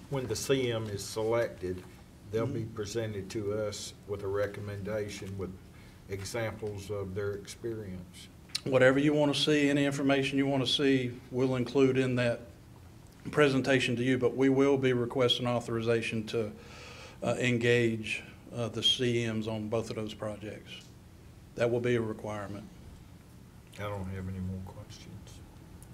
When the CM is selected, they'll be presented to us with a recommendation with examples of their experience. Whatever you want to see, any information you want to see, we'll include in that presentation to you, but we will be requesting authorization to engage the CMs on both of those projects. That will be a requirement. I don't have any more questions.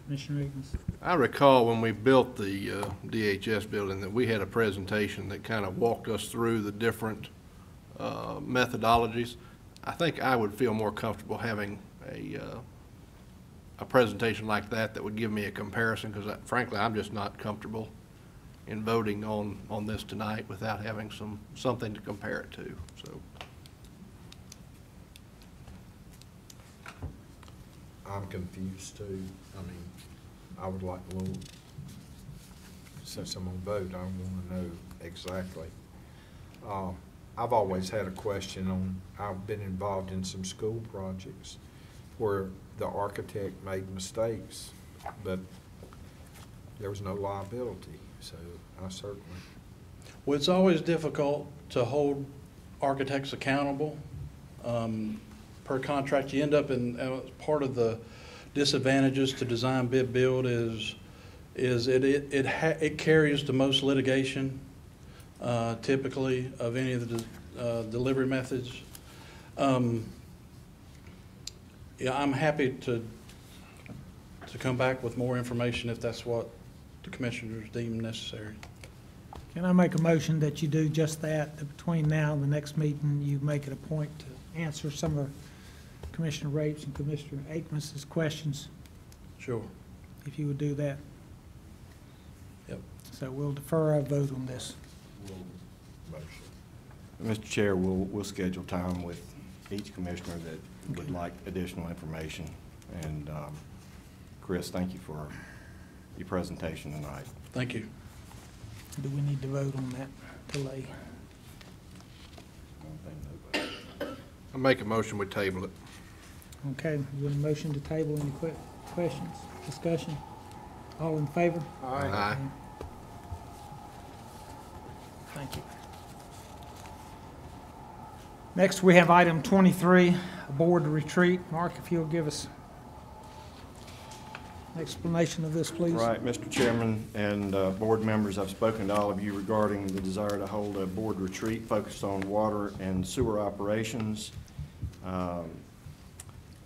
Commissioner Akins? I recall when we built the DHS building that we had a presentation that kind of walked us through the different methodologies. I think I would feel more comfortable having a presentation like that would give me a comparison, because frankly I'm just not comfortable in voting on this tonight without having something to compare it to. So I'm confused too. I mean, I would like a little, since I'm on vote, I want to know exactly. I've always had a question on, I've been involved in some school projects where the architect made mistakes, but there was no liability, so I certainly. Well, it's always difficult to hold architects accountable. Per contract, you end up in, part of the disadvantages to design bid build is it carries the most litigation typically of any of the delivery methods. Yeah, I'm happy to come back with more information if that's what the commissioners deem necessary. Can I make a motion that you do just that between now and the next meeting? You make it a point to answer some of Commissioner Rapes and Commissioner Akins' questions, Sure. if you would do that. Yep. So we'll defer our vote on this. Mr. Chair, we'll schedule time with each commissioner that would like additional information. And Chris, thank you for your presentation tonight. Thank you. Do we need to vote on that delay? I make a motion we table it. Okay, with a motion to table, any questions, discussion? All in favor? Aye. Thank you. Next, we have item 23, a board retreat. Mark, if you'll give us an explanation of this, please. Right, Mr. Chairman and board members, I've spoken to all of you regarding the desire to hold a board retreat focused on water and sewer operations.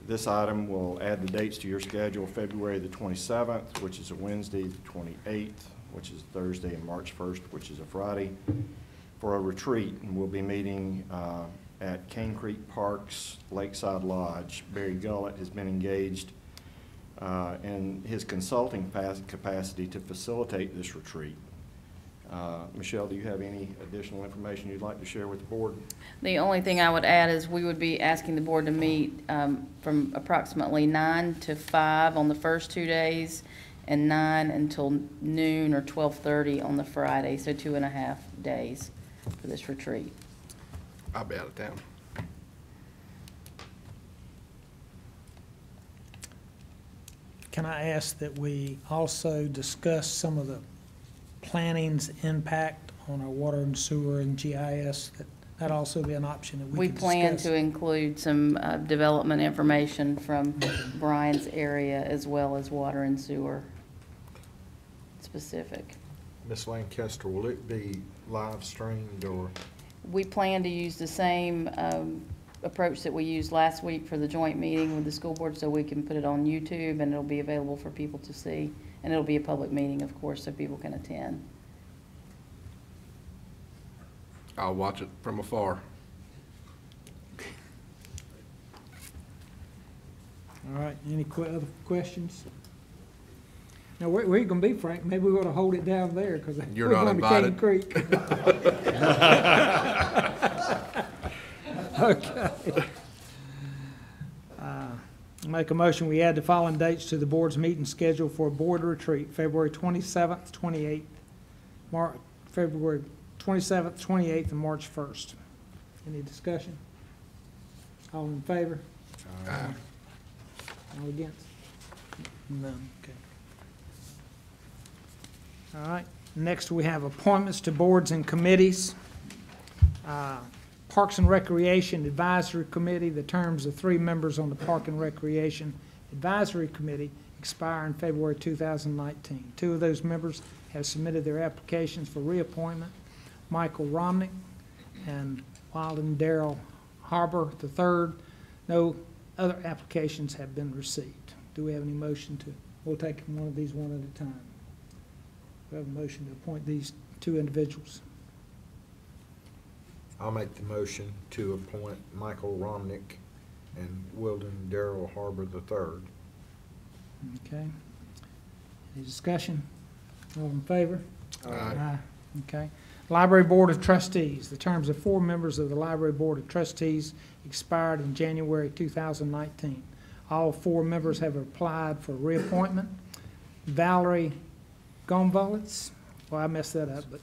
This item will add the dates to your schedule: February the 27th, which is a Wednesday, the 28th, which is Thursday, and March 1st, which is a Friday, for a retreat. And we'll be meeting at Cane Creek Park's Lakeside Lodge. Barry Gullett has been engaged in his consulting capacity to facilitate this retreat. Michelle, do you have any additional information you'd like to share with the board? The only thing I would add is we would be asking the board to meet from approximately 9 to 5 on the first 2 days, and 9 until noon or 12:30 on the Friday, so 2.5 days for this retreat. I'll be out of town. can I ask that we also discuss some of the planning's impact on our water and sewer and GIS? That also be an option that we We could plan discuss. to include some development information from Brian's area as well as water and sewer specific. Ms. Lancaster, will it be live streamed or? We plan to use the same approach that we used last week for the joint meeting with the school board, so we can put it on YouTube and it'll be available for people to see. And it'll be a public meeting, of course, so people can attend. I'll watch it from afar. All right, any other questions? Now, where you gonna be, Frank? Maybe we ought to hold it down there, because You're we're not going to Cane invited. Creek. Okay. Make a motion, we add the following dates to the board's meeting schedule for a board retreat, February 27th, 28th, February 27th, 28th, and March 1st. Any discussion? All in favor? All against? None, okay. All right, next we have appointments to boards and committees. Parks and Recreation Advisory Committee, the terms of 3 members on the Park and Recreation Advisory Committee expire in February 2019. 2 of those members have submitted their applications for reappointment, Michael Romnick and Wilden Darrell Harbor III. No other applications have been received. Do we have any motion to, we'll take one of these one at a time. We have a motion to appoint these 2 individuals. I'll make the motion to appoint Michael Romnick and Wilden Darrell Harbor III. Okay. Any discussion? All in favor? Aye. Okay. Library Board of Trustees. The terms of 4 members of the Library Board of Trustees expired in January 2019. All 4 members have applied for reappointment. Valerie Gonvalitz, well, I messed that up, but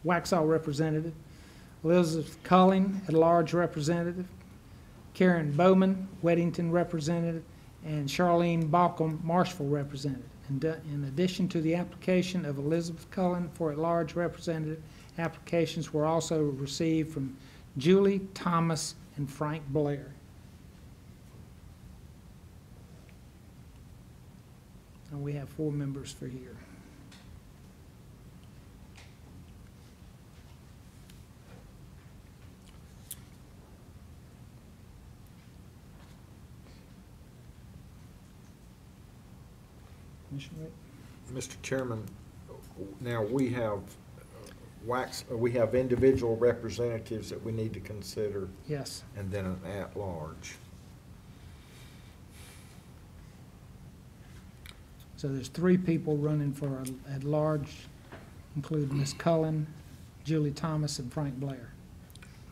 Waxhaw representative. Elizabeth Culling, at-large representative. Karen Bowman, Weddington representative. And Charlene Balcom, Marshville representative. In addition to the application of Elizabeth Cullen for at-large representative, applications were also received from Julie Thomas and Frank Blair. And we have 4 members for here. Mr. Chairman, now we have we have individual representatives that we need to consider. Yes. And then an at-large. So there's 3 people running for at-large, including Ms. Cullen, Julie Thomas, and Frank Blair.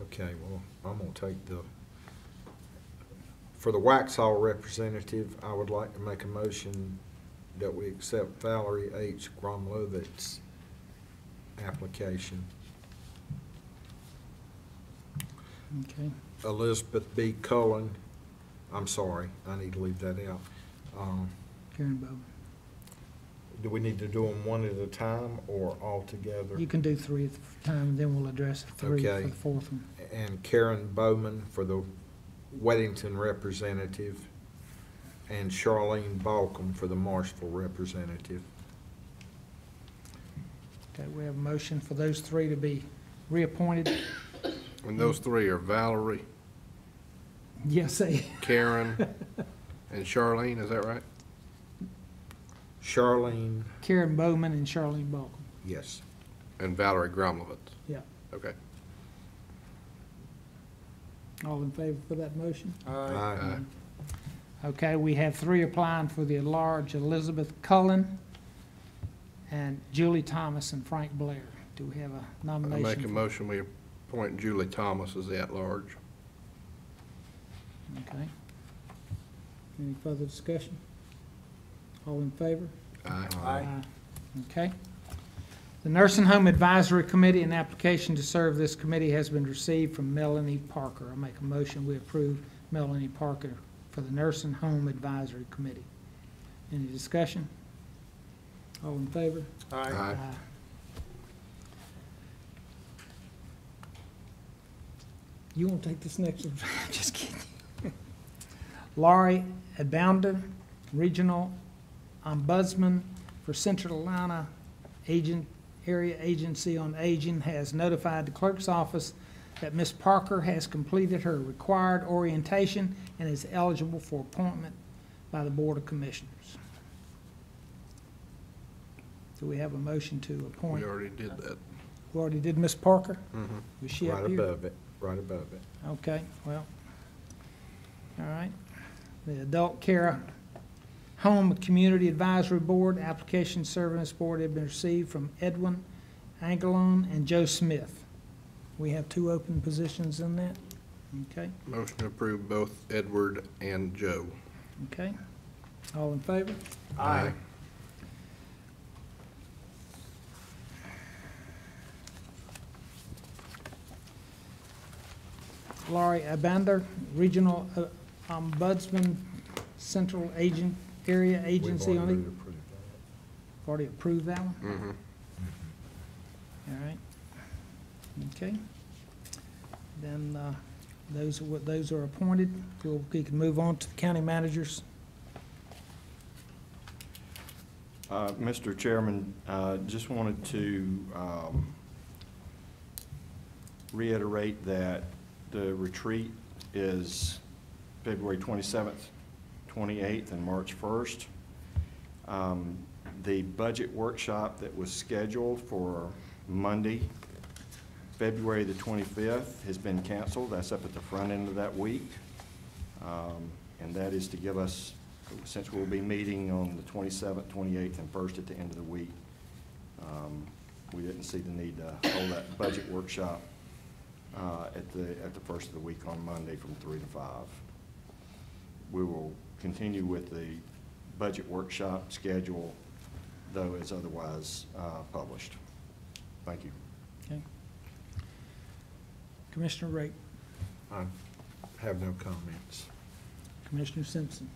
Okay, well, I'm going to take for the Waxhaw representative, I would like to make a motion that we accept Valerie H. Gromlovitz's application. Okay. Elizabeth B. Cullen, I'm sorry, I need to leave that out. Karen Bowman. Do we need to do them one at a time or all together? You can do 3 at a time, and then we'll address the 3 Okay. for the 4th one. And Karen Bowman for the Weddington representative, and Charlene Balcom for the Marshville representative. Okay, we have a motion for those 3 to be reappointed. And those 3 are Valerie, Yes, Karen, and Charlene, is that right? Charlene, Karen Bowman and Charlene Balcom. yes. And Valerie Gromlovitz. Yeah. Okay. All in favor for that motion? Aye. Okay, we have 3 applying for the at-large: Elizabeth Cullen and Julie Thomas and Frank Blair. Do we have a I nomination? make a motion, we appoint Julie Thomas as the at-large. Okay. Any further discussion? All in favor? Aye. Okay. The Nursing Home Advisory Committee, an application to serve this committee has been received from Melanie Parker. I make a motion we approve Melanie Parker for the Nursing Home Advisory Committee. Any discussion? All in favor? Aye. You want to take this next one? Just kidding. Laurie Abounder, Regional Ombudsman for Central Atlanta Area Agency on Aging, has notified the clerk's office that Ms. Parker has completed her required orientation and is eligible for appointment by the Board of Commissioners. Do we have a motion to appoint? We already did that. We already did Ms. Parker? Mm-hmm. Was she up Right here? above it, right above it. Okay, well, all right. The Adult Care Home Community Advisory Board, application serving this board have been received from Edwin Angelone and Joe Smith. We have 2 open positions in that. Okay, Motion to approve both Edward and Joe. okay. All in favor? Aye. Laurie Abander, Regional Ombudsman, Central Area Agency on it. Already approved that one? Mm-hmm. All right. Okay. Then those are appointed. We can move on to the county managers. Mr. Chairman, just wanted to reiterate that the retreat is February 27th, 28th, and March 1st. The budget workshop that was scheduled for Monday, February the 25th, has been canceled. That's up at the front end of that week. And that is to give us, since we'll be meeting on the 27th, 28th, and 1st at the end of the week, we didn't see the need to hold that budget workshop at the first of the week on Monday from 3 to 5. We will continue with the budget workshop schedule, though as otherwise published. Thank you. Okay. Commissioner Rake, I have no comments. Commissioner Simpson.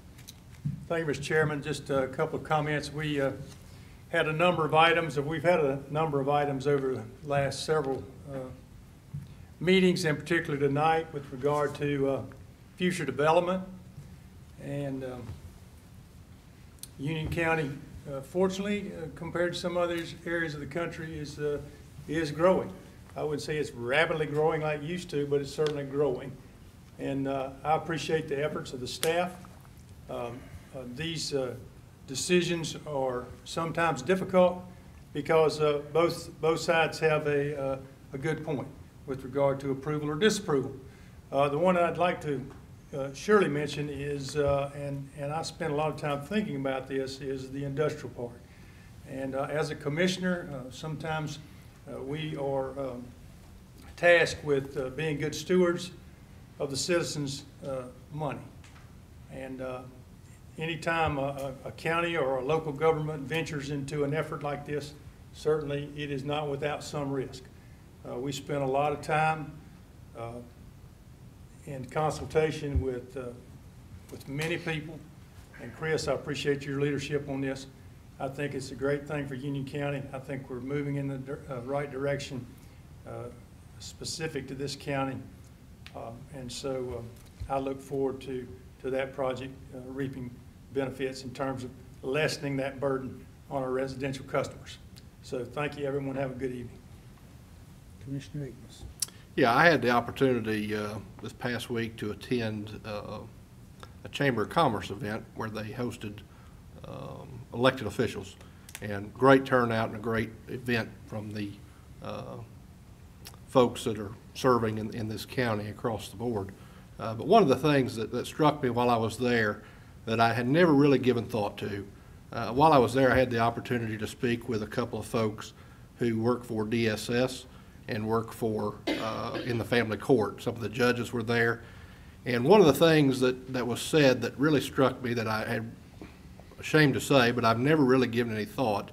Thank you, Mr. Chairman. Just a couple of comments. We had a number of items, and we've had a number of items over the last several meetings, and particularly tonight, with regard to future development. And Union County, fortunately, compared to some other areas of the country, is growing. I wouldn't say it's rapidly growing like it used to, but it's certainly growing. And I appreciate the efforts of the staff. These decisions are sometimes difficult because both sides have a good point with regard to approval or disapproval. The one I'd like to surely mention is, and I spent a lot of time thinking about this, is the industrial park. And as a commissioner, sometimes we are tasked with being good stewards of the citizens' money. And anytime a county or a local government ventures into an effort like this, certainly it is not without some risk. We spend a lot of time in consultation with many people. And Chris, I appreciate your leadership on this. I think it's a great thing for Union County. I think we're moving in the right direction specific to this county. And so I look forward to that project reaping benefits in terms of lessening that burden on our residential customers. So thank you, everyone. Have a good evening. Commissioner Akins. Yeah, I had the opportunity this past week to attend a Chamber of Commerce event where they hosted elected officials, and great turnout and a great event from the folks that are serving in this county across the board. But one of the things that struck me while I was there that I had never really given thought to, while I was there, I had the opportunity to speak with a couple of folks who work for DSS and work for in the family court. Some of the judges were there. And one of the things that was said that really struck me that I had ashamed to say, but I've never really given any thought,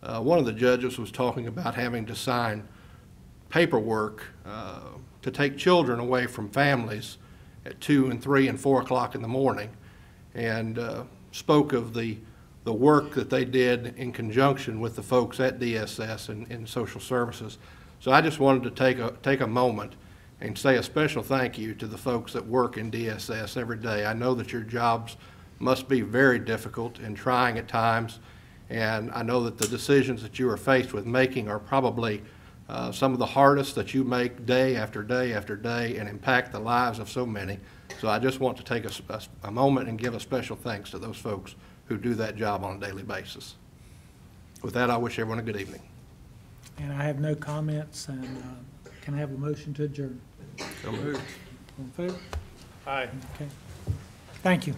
one of the judges was talking about having to sign paperwork to take children away from families at 2 and 3 and 4 o'clock in the morning, and spoke of the the work that they did in conjunction with the folks at DSS and social services. So I just wanted to take a moment and say a special thank you to the folks that work in DSS every day. I know that your jobs must be very difficult and trying at times, and I know that the decisions that you are faced with making are probably some of the hardest that you make day after day after day and impact the lives of so many. So I just want to take a moment and give a special thanks to those folks who do that job on a daily basis. With that, I wish everyone a good evening. And I have no comments, and can I have a motion to adjourn? So moved. All in favor? Aye. Okay. Thank you.